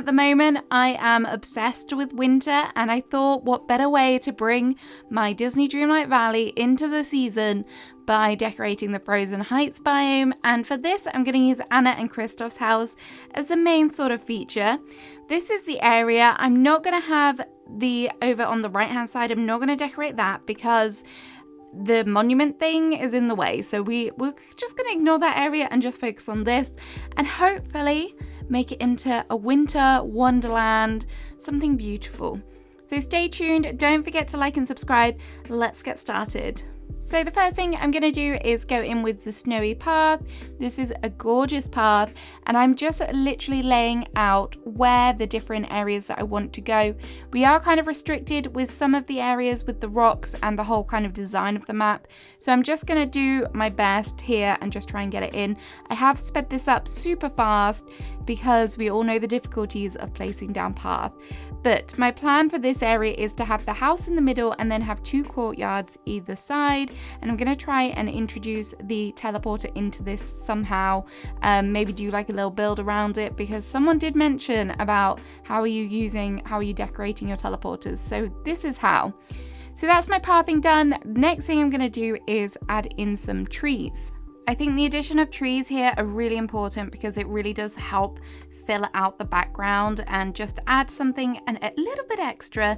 At the moment, I am obsessed with winter, and I thought what better way to bring my Disney Dreamlight Valley into the season by decorating the Frozen Heights biome. And for this, I'm going to use Anna and Kristoff's house as the main sort of feature. This is the area. I'm not going to have the over on the right hand side. I'm not going to decorate that because the monument thing is in the way. So we're just going to ignore that area and just focus on this and hopefully make it into a winter wonderland, something beautiful. So stay tuned, don't forget to like and subscribe. Let's get started. So the first thing I'm going to do is go in with the snowy path. This is a gorgeous path, and I'm just literally laying out where the different areas that I want to go. We are kind of restricted with some of the areas with the rocks and the whole kind of design of the map. So I'm just going to do my best here and just try and get it in. I have sped this up super fast because we all know the difficulties of placing down path. But my plan for this area is to have the house in the middle and then have 2 courtyards either side. And I'm going to try and introduce the teleporter into this somehow. Maybe do like a little build around it, because someone did mention about how are you decorating your teleporters. So this is how. So that's my pathing done. Next thing I'm going to do is add in some trees. I think the addition of trees here are really important because it really does help fill out the background and just add something and a little bit extra.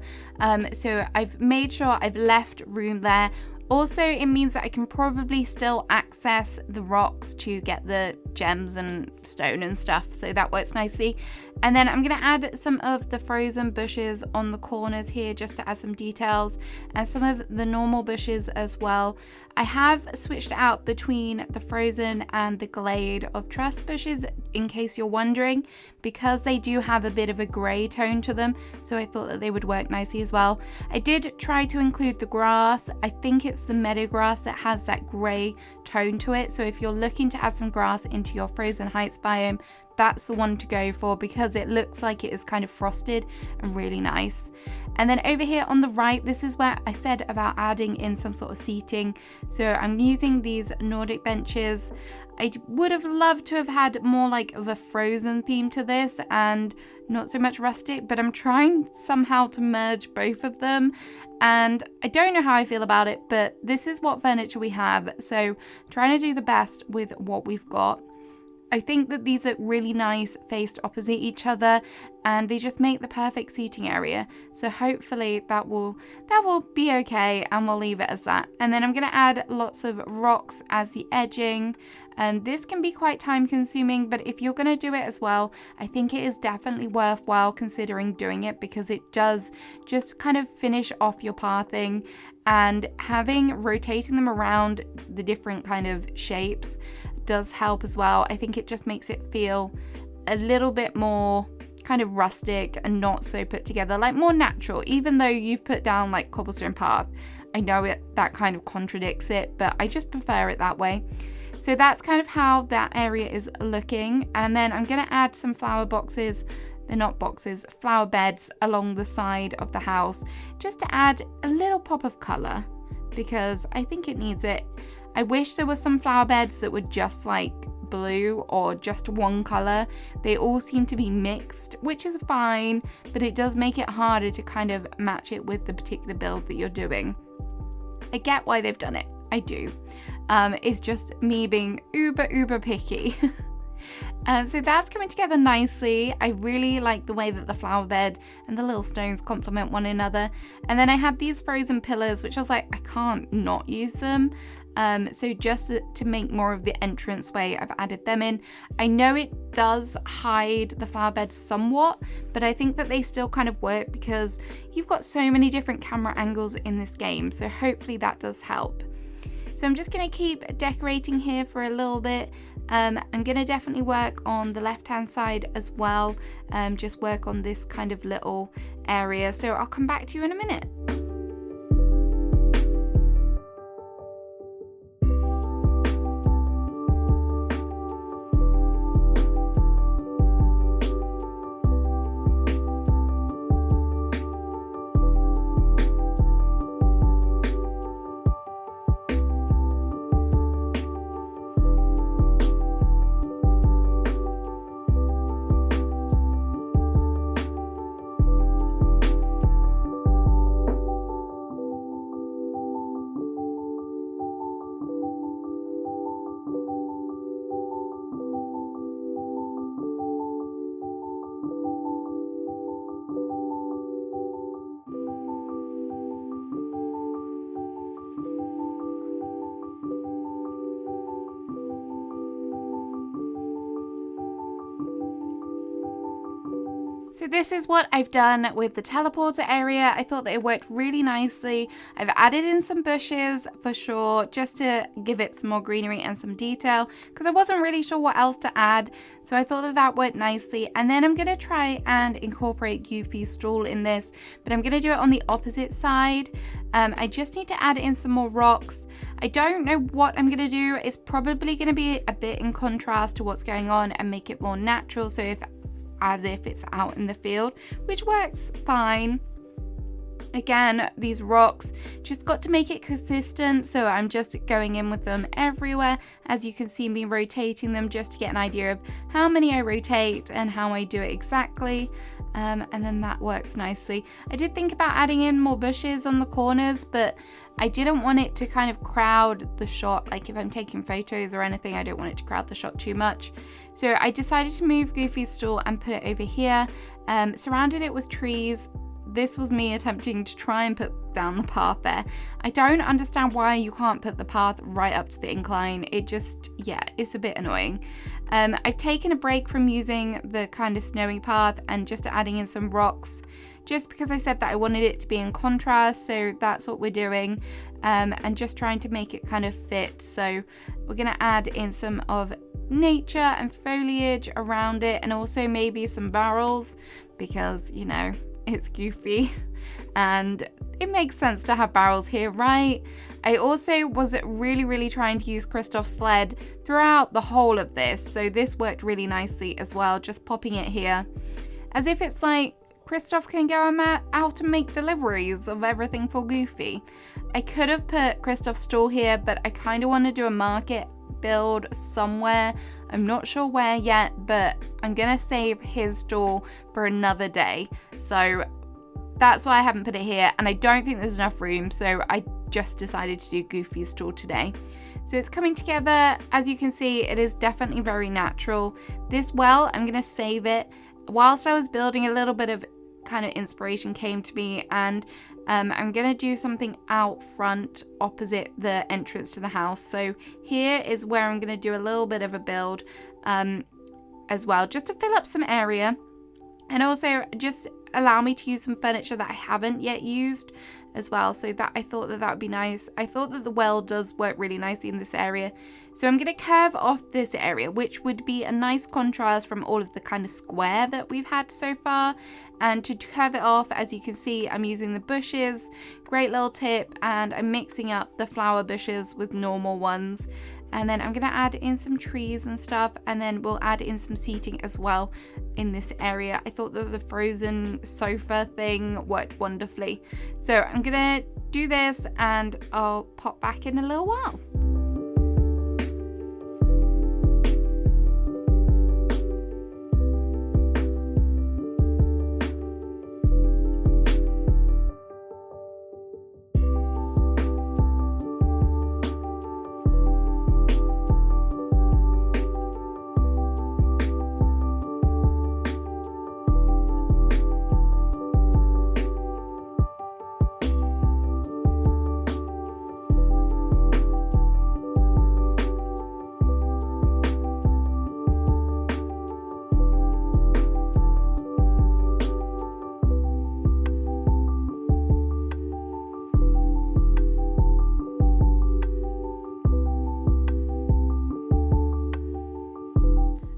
So I've made sure I've left room there. Also, it means that I can probably still access the rocks to get the gems and stone and stuff, so that works nicely. And then I'm going to add some of the frozen bushes on the corners here just to add some details, and some of the normal bushes as well. I have switched out between the frozen and the glade of truss bushes in case you're wondering, because they do have a bit of a grey tone to them, so I thought that they would work nicely as well. I did try to include the grass. I think it's the meadow grass that has that grey tone to it, so if you're looking to add some grass into your Frozen Heights biome, that's the one to go for because it looks like it is kind of frosted and really nice. And then over here on the right, this is where I said about adding in some sort of seating. So I'm using these Nordic benches. I would have loved to have had more like of a frozen theme to this and not so much rustic, but I'm trying somehow to merge both of them. And I don't know how I feel about it, but this is what furniture we have. So trying to do the best with what we've got. I think that these are really nice faced opposite each other, and they just make the perfect seating area. So hopefully that will be okay, and we'll leave it as that. And then I'm going to add lots of rocks as the edging. And this can be quite time consuming, but if you're going to do it as well, I think it is definitely worthwhile considering doing it, because it does just kind of finish off your pathing, and rotating them around the different kind of shapes does help as well. I think it just makes it feel a little bit more kind of rustic and not so put together, like more natural, even though you've put down like cobblestone path. I know that kind of contradicts it, but I just prefer it that way. So that's kind of how that area is looking. And then I'm going to add some flower boxes. They're not boxes, flower beds along the side of the house, just to add a little pop of color, because I think it needs it. I wish there were some flower beds that were just like blue or just one color. They all seem to be mixed, which is fine, but it does make it harder to kind of match it with the particular build that you're doing. I get why they've done it. I do. It's just me being uber picky. So that's coming together nicely. I really like the way that the flower bed and the little stones complement one another. And then I had these frozen pillars, which I was like, I can't not use them. So just to make more of the entranceway, I've added them in. I know it does hide the flower beds somewhat, but I think that they still kind of work because you've got so many different camera angles in this game. So hopefully that does help. So I'm just going to keep decorating here for a little bit. I'm going to definitely work on the left hand side as well. Just work on this kind of little area. So I'll come back to you in a minute. So this is what I've done with the teleporter area. I thought that it worked really nicely. I've added in some bushes for sure, just to give it some more greenery and some detail, because I wasn't really sure what else to add. So I thought that that worked nicely. And then I'm gonna try and incorporate Goofy's stall in this, but I'm gonna do it on the opposite side. I just need to add in some more rocks. I don't know what I'm gonna do. It's probably gonna be a bit in contrast to what's going on and make it more natural. So as if it's out in the field, which works fine. Again, these rocks, just got to make it consistent, so I'm just going in with them everywhere. As you can see me rotating them just to get an idea of how many I rotate and how I do it exactly. And then that works nicely. I did think about adding in more bushes on the corners, but I didn't want it to kind of crowd the shot. Like if I'm taking photos or anything, I don't want it to crowd the shot too much. So I decided to move Goofy's stall and put it over here, surrounded it with trees. This was me attempting to try and put down the path there. I don't understand why you can't put the path right up to the incline. It just, yeah, it's a bit annoying. I've taken a break from using the kind of snowy path and just adding in some rocks, just because I said that I wanted it to be in contrast, so that's what we're doing, and just trying to make it kind of fit. So we're gonna add in some of nature and foliage around it, and also maybe some barrels, because, you know, it's Goofy and it makes sense to have barrels here, right? I also was really trying to use Kristoff's sled throughout the whole of this, so this worked really nicely as well, just popping it here as if it's like Kristoff can go out and make deliveries of everything for Goofy. I could have put Kristoff's stall here, but I kind of want to do a market build somewhere. I'm not sure where yet, but I'm gonna save his stall for another day. So that's why I haven't put it here, and I don't think there's enough room, so I just decided to do Goofy's stall today. So it's coming together. As you can see, it is definitely very natural. This well, I'm gonna save it. Whilst I was building, a little bit of kind of inspiration came to me, and I'm gonna do something out front opposite the entrance to the house. So here is where I'm gonna do a little bit of a build as well, just to fill up some area, and also just allow me to use some furniture that I haven't yet used as well. So that I thought that that would be nice. I thought that the well does work really nicely in this area. So I'm going to curve off this area, which would be a nice contrast from all of the kind of square that we've had so far. And to curve it off, as you can see, I'm using the bushes, great little tip, and I'm mixing up the flower bushes with normal ones. And then I'm going to add in some trees and stuff, and then we'll add in some seating as well in this area. I thought that the frozen sofa thing worked wonderfully. So I'm going to do this and I'll pop back in a little while.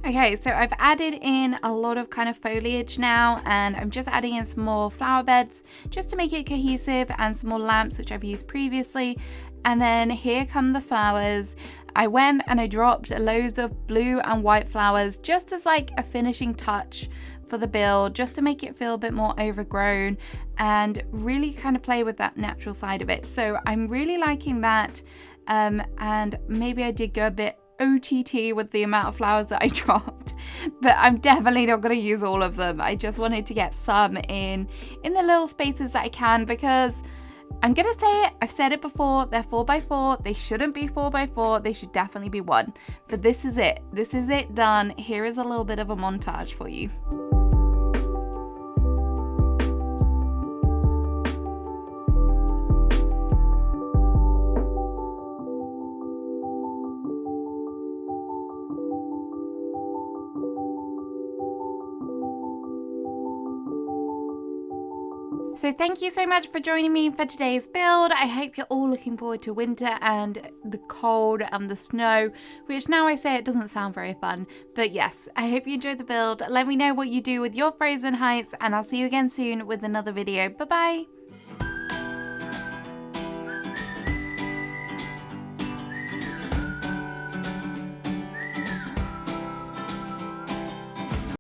Okay, so I've added in a lot of kind of foliage now, and I'm just adding in some more flower beds just to make it cohesive, and some more lamps which I've used previously. And then here come the flowers. I went and I dropped loads of blue and white flowers just as like a finishing touch for the build, just to make it feel a bit more overgrown and really kind of play with that natural side of it. So I'm really liking that, and maybe I did go a bit OTT with the amount of flowers that I dropped, but I'm definitely not going to use all of them. I just wanted to get some in the little spaces that I can, because I'm gonna say it, I've said it before, they're 4x4, they shouldn't be 4x4, they should definitely be 1. But this is it done. Here is a little bit of a montage for you. So thank you so much for joining me for today's build. I hope you're all looking forward to winter and the cold and the snow, which now I say it doesn't sound very fun. But yes, I hope you enjoyed the build. Let me know what you do with your frozen heights, and I'll see you again soon with another video. Bye bye!